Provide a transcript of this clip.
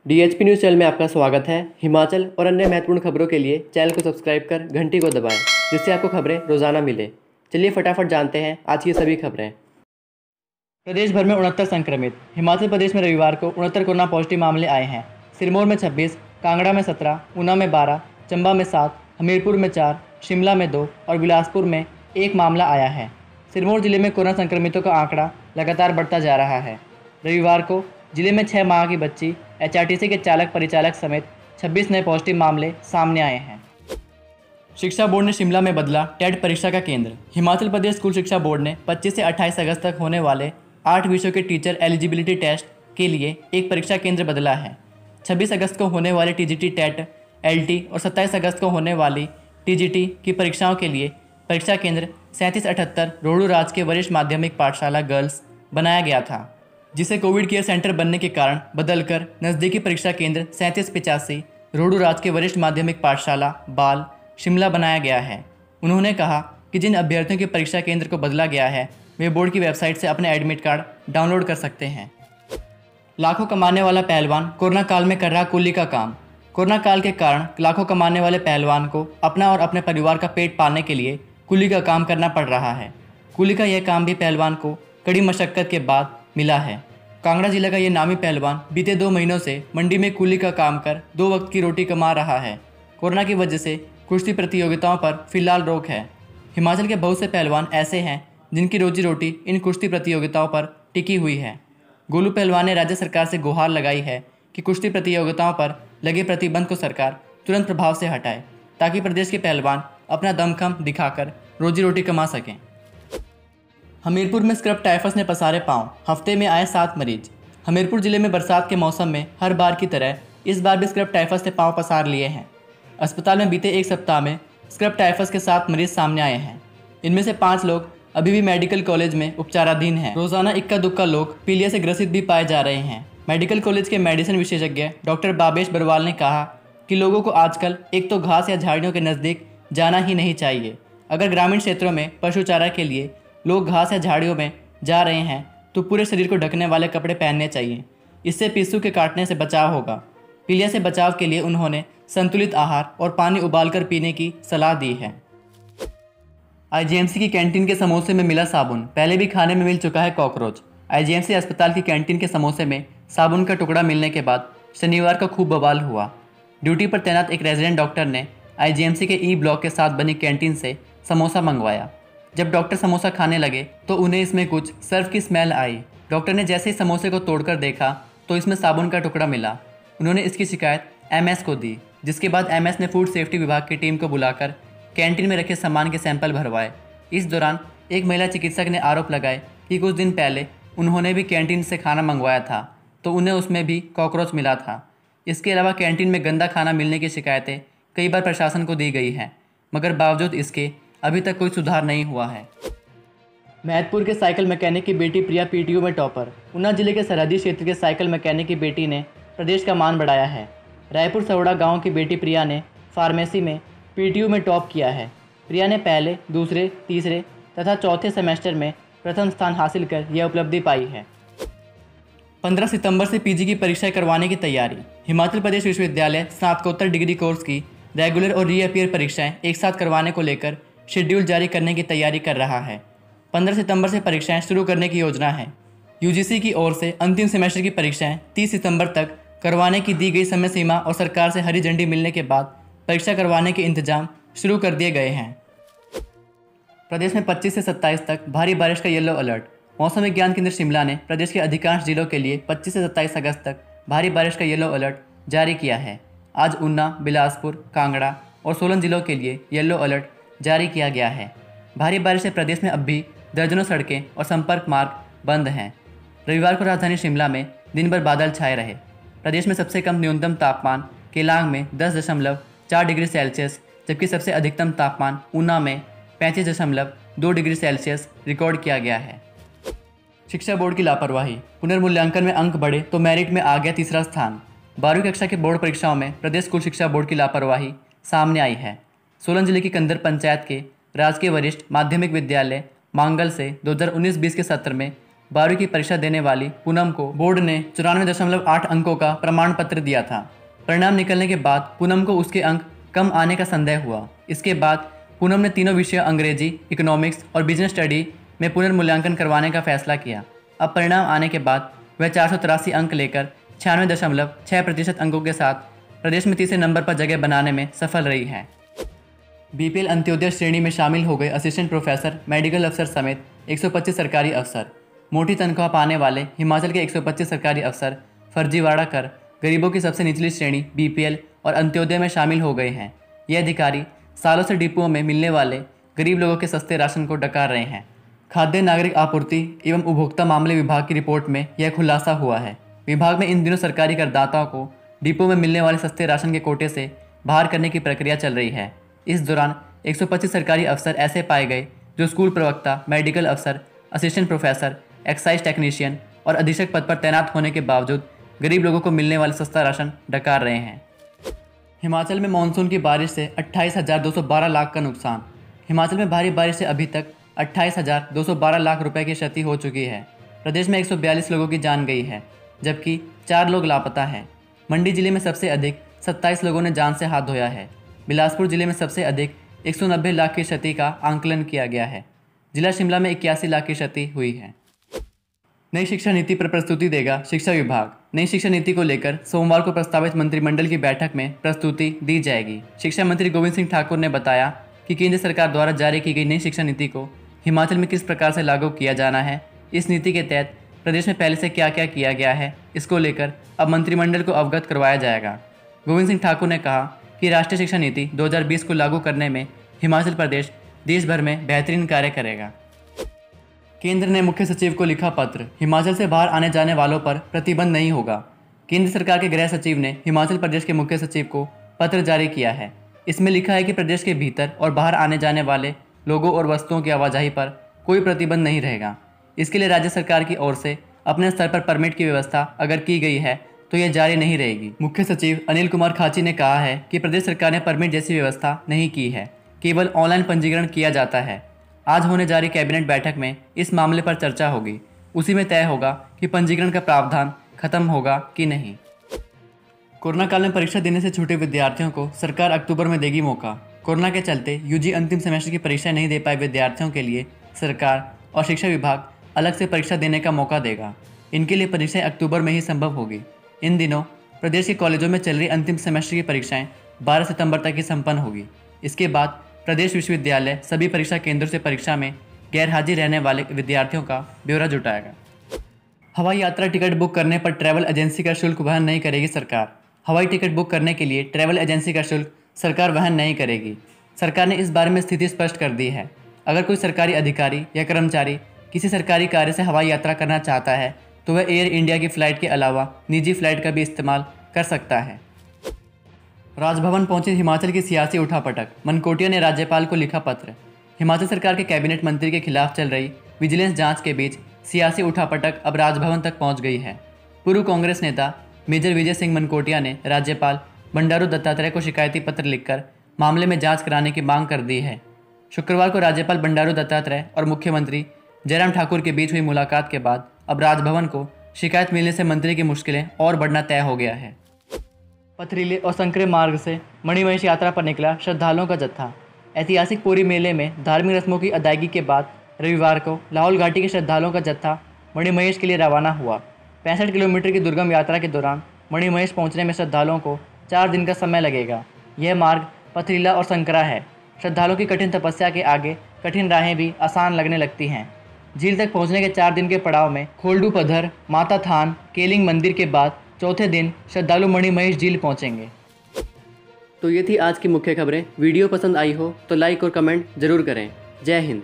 DHP news channel में आपका स्वागत है। हिमाचल और अन्य महत्वपूर्ण खबरों के लिए चैनल को सब्सक्राइब कर घंटी को दबाएं, जिससे आपको खबरें रोजाना मिले। चलिए फटाफट जानते हैं आज की सभी खबरें। प्रदेश भर में 69 संक्रमित। हिमाचल प्रदेश में रविवार को 69 कोरोना पॉजिटिव मामले आए हैं। सिरमौर में 26, कांगड़ा में 17, ऊना में 12, चंबा में 7, हमीरपुर में 4, शिमला में 2 और बिलासपुर में 1 मामला आया है। सिरमौर जिले में कोरोना संक्रमितों का आंकड़ा लगातार बढ़ता जा रहा है। रविवार को जिले में 6 माह की बच्ची, एचआरटीसी के चालक परिचालक समेत 26 नए पॉजिटिव मामले सामने आए हैं। शिक्षा बोर्ड ने शिमला में बदला टेट परीक्षा का केंद्र। हिमाचल प्रदेश स्कूल शिक्षा बोर्ड ने 25 से 28 अगस्त तक होने वाले 8 विषयों के टीचर एलिजिबिलिटी टेस्ट के लिए एक परीक्षा केंद्र बदला है। 26 अगस्त को होने वाले टीजीटी टेट एलटी और 27 अगस्त को होने वाली टीजीटी की परीक्षाओं के लिए परीक्षा केंद्र 3778 रोहडू राजकीय वरिष्ठ माध्यमिक पाठशाला गर्ल्स बनाया गया था, जिसे कोविड केयर सेंटर बनने के कारण बदलकर नज़दीकी परीक्षा केंद्र 3785 रोहडू राजकीय वरिष्ठ माध्यमिक पाठशाला बाल शिमला बनाया गया है। उन्होंने कहा कि जिन अभ्यर्थियों के परीक्षा केंद्र को बदला गया है वे बोर्ड की वेबसाइट से अपने एडमिट कार्ड डाउनलोड कर सकते हैं। लाखों कमाने वाला पहलवान कोरोना काल में कर रहा कुल्ली का काम। कोरोना काल के कारण लाखों कमाने वाले पहलवान को अपना और अपने परिवार का पेट पालने के लिए कुल्ली का काम करना पड़ रहा है। कुल्ली का यह काम भी पहलवान को कड़ी मशक्कत के बाद मिला है। कांगड़ा जिले का ये नामी पहलवान बीते 2 महीनों से मंडी में कुल्ली का काम कर 2 वक्त की रोटी कमा रहा है। कोरोना की वजह से कुश्ती प्रतियोगिताओं पर फिलहाल रोक है। हिमाचल के बहुत से पहलवान ऐसे हैं जिनकी रोजी रोटी इन कुश्ती प्रतियोगिताओं पर टिकी हुई है। गोलू पहलवान ने राज्य सरकार से गुहार लगाई है कि कुश्ती प्रतियोगिताओं पर लगे प्रतिबंध को सरकार तुरंत प्रभाव से हटाए, ताकि प्रदेश के पहलवान अपना दमखम दिखाकर रोजी रोटी कमा सकें। हमीरपुर में स्क्रब टाइफस ने पसारे पांव, हफ्ते में आए 7 मरीज। हमीरपुर जिले में बरसात के मौसम में हर बार की तरह इस बार भी स्क्रब टाइफस ने पांव पसार लिए हैं। अस्पताल में बीते 1 सप्ताह में स्क्रब टाइफस के 7 मरीज सामने आए हैं। इनमें से 5 लोग अभी भी मेडिकल कॉलेज में उपचाराधीन हैं। रोजाना इक्का दुक्का लोग पीलिया से ग्रसित भी पाए जा रहे हैं। मेडिकल कॉलेज के मेडिसिन विशेषज्ञ डॉक्टर बाबेश बरवाल ने कहा कि लोगों को आजकल एक तो घास या झाड़ियों के नज़दीक जाना ही नहीं चाहिए। अगर ग्रामीण क्षेत्रों में पशु चारा के लिए लोग घास या झाड़ियों में जा रहे हैं तो पूरे शरीर को ढकने वाले कपड़े पहनने चाहिए। इससे पिस्सू के काटने से बचाव होगा। पीलिया से बचाव के लिए उन्होंने संतुलित आहार और पानी उबालकर पीने की सलाह दी है। आईजीएमसी की कैंटीन के समोसे में मिला साबुन, पहले भी खाने में मिल चुका है कॉकरोच। आईजीएमसी अस्पताल की कैंटीन के समोसे में साबुन का टुकड़ा मिलने के बाद शनिवार को खूब बवाल हुआ। ड्यूटी पर तैनात एक रेजिडेंट डॉक्टर ने आईजीएमसी के ई ब्लॉक के साथ बनी कैंटीन से समोसा मंगवाया। जब डॉक्टर समोसा खाने लगे तो उन्हें इसमें कुछ सर्फ की स्मेल आई। डॉक्टर ने जैसे ही समोसे को तोड़कर देखा तो इसमें साबुन का टुकड़ा मिला। उन्होंने इसकी शिकायत एमएस को दी, जिसके बाद एमएस ने फूड सेफ्टी विभाग की टीम को बुलाकर कैंटीन में रखे सामान के सैंपल भरवाए। इस दौरान एक महिला चिकित्सक ने आरोप लगाए कि कुछ दिन पहले उन्होंने भी कैंटीन से खाना मंगवाया था तो उन्हें उसमें भी कॉकरोच मिला था। इसके अलावा कैंटीन में गंदा खाना मिलने की शिकायतें कई बार प्रशासन को दी गई हैं, मगर बावजूद इसके अभी तक कोई सुधार नहीं हुआ है। महतपुर के साइकिल मैकेनिक की बेटी प्रिया पीटीयू में टॉपर। ऊना जिले के सरहदी क्षेत्र के साइकिल मैकेनिक की बेटी ने प्रदेश का मान बढ़ाया है। रायपुर सवड़ा गांव की बेटी प्रिया ने फार्मेसी में पीटीयू में टॉप किया है। प्रिया ने पहले, दूसरे, तीसरे तथा चौथे सेमेस्टर में प्रथम स्थान हासिल कर यह उपलब्धि पाई है। 15 सितंबर से पीजी की परीक्षाएं करवाने की तैयारी। हिमाचल प्रदेश विश्वविद्यालय स्नातकोत्तर डिग्री कोर्स की रेगुलर और रीअपियर परीक्षाएं एक साथ करवाने को लेकर शेड्यूल जारी करने की तैयारी कर रहा है। 15 सितंबर से परीक्षाएं शुरू करने की योजना है। यूजीसी की ओर से अंतिम सेमेस्टर की परीक्षाएं 30 सितंबर तक करवाने की दी गई समय सीमा और सरकार से हरी झंडी मिलने के बाद परीक्षा करवाने के इंतजाम शुरू कर दिए गए हैं। प्रदेश में 25 से 27 तक भारी बारिश का येलो अलर्ट। मौसम विज्ञान केंद्र शिमला ने प्रदेश के अधिकांश जिलों के लिए 25 से 27 अगस्त तक भारी बारिश का येलो अलर्ट जारी किया है। आज ऊना, बिलासपुर, कांगड़ा और सोलन जिलों के लिए येलो अलर्ट जारी किया गया है। भारी बारिश से प्रदेश में अब भी दर्जनों सड़कें और संपर्क मार्ग बंद हैं। रविवार को राजधानी शिमला में दिन भर बादल छाए रहे। प्रदेश में सबसे कम न्यूनतम तापमान केलांग में 10.4 डिग्री सेल्सियस, जबकि सबसे अधिकतम तापमान ऊना में 35.2 डिग्री सेल्सियस रिकॉर्ड किया गया है। शिक्षा बोर्ड की लापरवाही। पुनर्मूल्यांकन में अंक बढ़े तो मेरिट में आ गया तीसरा स्थान। 12वीं कक्षा की बोर्ड परीक्षाओं में प्रदेश स्कूल शिक्षा बोर्ड की लापरवाही सामने आई है। सोलन जिले की कंदर पंचायत के राजकीय वरिष्ठ माध्यमिक विद्यालय मांगल से 2019-20 के सत्र में 12वीं की परीक्षा देने वाली पूनम को बोर्ड ने 94.8 अंकों का प्रमाण पत्र दिया था। परिणाम निकलने के बाद पूनम को उसके अंक कम आने का संदेह हुआ। इसके बाद पूनम ने तीनों विषयों अंग्रेजी, इकोनॉमिक्स और बिजनेस स्टडी में पुनर्मूल्यांकन करवाने का फैसला किया। अब परिणाम आने के बाद वह 483 अंक लेकर 96.6% अंकों के साथ प्रदेश में तीसरे नंबर पर जगह बनाने में सफल रही है। बीपीएल अंत्योदय श्रेणी में शामिल हो गए असिस्टेंट प्रोफेसर, मेडिकल अफसर समेत 125 सरकारी अफसर। मोटी तनख्वाह पाने वाले हिमाचल के 125 सरकारी अफसर फर्जीवाड़ा कर गरीबों की सबसे निचली श्रेणी बीपीएल और अंत्योदय में शामिल हो गए हैं। ये अधिकारी सालों से डिपुओं में मिलने वाले गरीब लोगों के सस्ते राशन को डकार रहे हैं। खाद्य नागरिक आपूर्ति एवं उपभोक्ता मामले विभाग की रिपोर्ट में यह खुलासा हुआ है। विभाग में इन दिनों सरकारी करदाताओं को डिपो में मिलने वाले सस्ते राशन के कोटे से बाहर करने की प्रक्रिया चल रही है। इस दौरान 125 सरकारी अफसर ऐसे पाए गए जो स्कूल प्रवक्ता, मेडिकल अफसर, असिस्टेंट प्रोफेसर, एक्साइज टेक्नीशियन और अधीक्षक पद पर तैनात होने के बावजूद गरीब लोगों को मिलने वाले सस्ता राशन डकार रहे हैं। हिमाचल में मानसून की बारिश से 28,212 लाख का नुकसान। हिमाचल में भारी बारिश से अभी तक 28,212 लाख रुपए की क्षति हो चुकी है। प्रदेश में 142 लोगों की जान गई है, जबकि 4 लोग लापता हैं। मंडी जिले में सबसे अधिक 27 लोगों ने जान से हाथ धोया है। बिलासपुर जिले में सबसे अधिक 190 लाख की क्षति का आंकलन किया गया है। जिला शिमला में 81 लाख की क्षति हुई है। नई शिक्षा नीति पर प्रस्तुति देगा शिक्षा विभाग। नई शिक्षा नीति को लेकर सोमवार को प्रस्तावित मंत्रिमंडल की बैठक में प्रस्तुति दी जाएगी। शिक्षा मंत्री गोविंद सिंह ठाकुर ने बताया कि केंद्र सरकार द्वारा जारी की गई नई शिक्षा नीति को हिमाचल में किस प्रकार से लागू किया जाना है, इस नीति के तहत प्रदेश में पहले से क्या क्या किया गया है, इसको लेकर अब मंत्रिमंडल को अवगत करवाया जाएगा। गोविंद सिंह ठाकुर ने कहा कि राष्ट्रीय शिक्षा नीति 2020 को लागू करने में हिमाचल प्रदेश देश भर में बेहतरीन कार्य करेगा। केंद्र ने मुख्य सचिव को लिखा पत्र, हिमाचल से बाहर आने जाने वालों पर प्रतिबंध नहीं होगा। केंद्र सरकार के गृह सचिव ने हिमाचल प्रदेश के मुख्य सचिव को पत्र जारी किया है। इसमें लिखा है कि प्रदेश के भीतर और बाहर आने जाने वाले लोगों और वस्तुओं की आवाजाही पर कोई प्रतिबंध नहीं रहेगा। इसके लिए राज्य सरकार की ओर से अपने स्तर पर परमिट की व्यवस्था अगर की गई है तो यह जारी नहीं रहेगी। मुख्य सचिव अनिल कुमार खाची ने कहा है कि प्रदेश सरकार ने परमिट जैसी व्यवस्था नहीं की है, केवल ऑनलाइन पंजीकरण किया जाता है। आज होने जा रही कैबिनेट बैठक में इस मामले पर चर्चा होगी। उसी में तय होगा कि पंजीकरण का प्रावधान खत्म होगा कि नहीं। कोरोना काल में परीक्षा देने से छूटे विद्यार्थियों को सरकार अक्टूबर में देगी मौका। कोरोना के चलते यूजी अंतिम सेमेस्टर की परीक्षा नहीं दे पाए विद्यार्थियों के लिए सरकार और शिक्षा विभाग अलग से परीक्षा देने का मौका देगा। इनके लिए परीक्षाएं अक्टूबर में ही संभव होगी। इन दिनों प्रदेश के कॉलेजों में चल रही अंतिम सेमेस्टर की परीक्षाएं 12 सितंबर तक ही संपन्न होगी। इसके बाद प्रदेश विश्वविद्यालय सभी परीक्षा केंद्रों से परीक्षा में गैर हाजिर रहने वाले विद्यार्थियों का ब्यौरा जुटाएगा। हवाई यात्रा टिकट बुक करने पर ट्रैवल एजेंसी का शुल्क वहन नहीं करेगी सरकार। हवाई टिकट बुक करने के लिए ट्रैवल एजेंसी का शुल्क सरकार वहन नहीं करेगी। सरकार ने इस बारे में स्थिति स्पष्ट कर दी है। अगर कोई सरकारी अधिकारी या कर्मचारी किसी सरकारी कार्य से हवाई यात्रा करना चाहता है तो वह एयर इंडिया की फ़्लाइट के अलावा निजी फ़्लाइट का भी इस्तेमाल कर सकता है। राजभवन पहुंचे हिमाचल की सियासी उठापटक, मनकोटिया ने राज्यपाल को लिखा पत्र। हिमाचल सरकार के कैबिनेट मंत्री के खिलाफ चल रही विजिलेंस जांच के बीच सियासी उठापटक अब राजभवन तक पहुंच गई है। पूर्व कांग्रेस नेता मेजर विजय सिंह मनकोटिया ने राज्यपाल बंडारू दत्तात्रेय को शिकायती पत्र लिखकर मामले में जांच कराने की मांग कर दी है। शुक्रवार को राज्यपाल बंडारू दत्तात्रेय और मुख्यमंत्री जयराम ठाकुर के बीच हुई मुलाकात के बाद अब राजभवन को शिकायत मिलने से मंत्री की मुश्किलें और बढ़ना तय हो गया है। पथरीले और संकरे मार्ग से मणिमहेश यात्रा पर निकला श्रद्धालुओं का जत्था। ऐतिहासिक पुरी मेले में धार्मिक रस्मों की अदायगी के बाद रविवार को लाहौल घाटी के श्रद्धालुओं का जत्था मणिमहेश के लिए रवाना हुआ। 65 किलोमीटर की दुर्गम यात्रा के दौरान मणिमहेश पहुंचने में श्रद्धालुओं को 4 दिन का समय लगेगा। यह मार्ग पथरीला और संकरा है। श्रद्धालुओं की कठिन तपस्या के आगे कठिन राहें भी आसान लगने लगती हैं। झील तक पहुंचने के 4 दिन के पड़ाव में खोल्डू पधर, माता थान, केलिंग मंदिर के बाद चौथे दिन श्रद्धालु मणिमहेश झील पहुंचेंगे। तो ये थी आज की मुख्य खबरें। वीडियो पसंद आई हो तो लाइक और कमेंट जरूर करें। जय हिंद।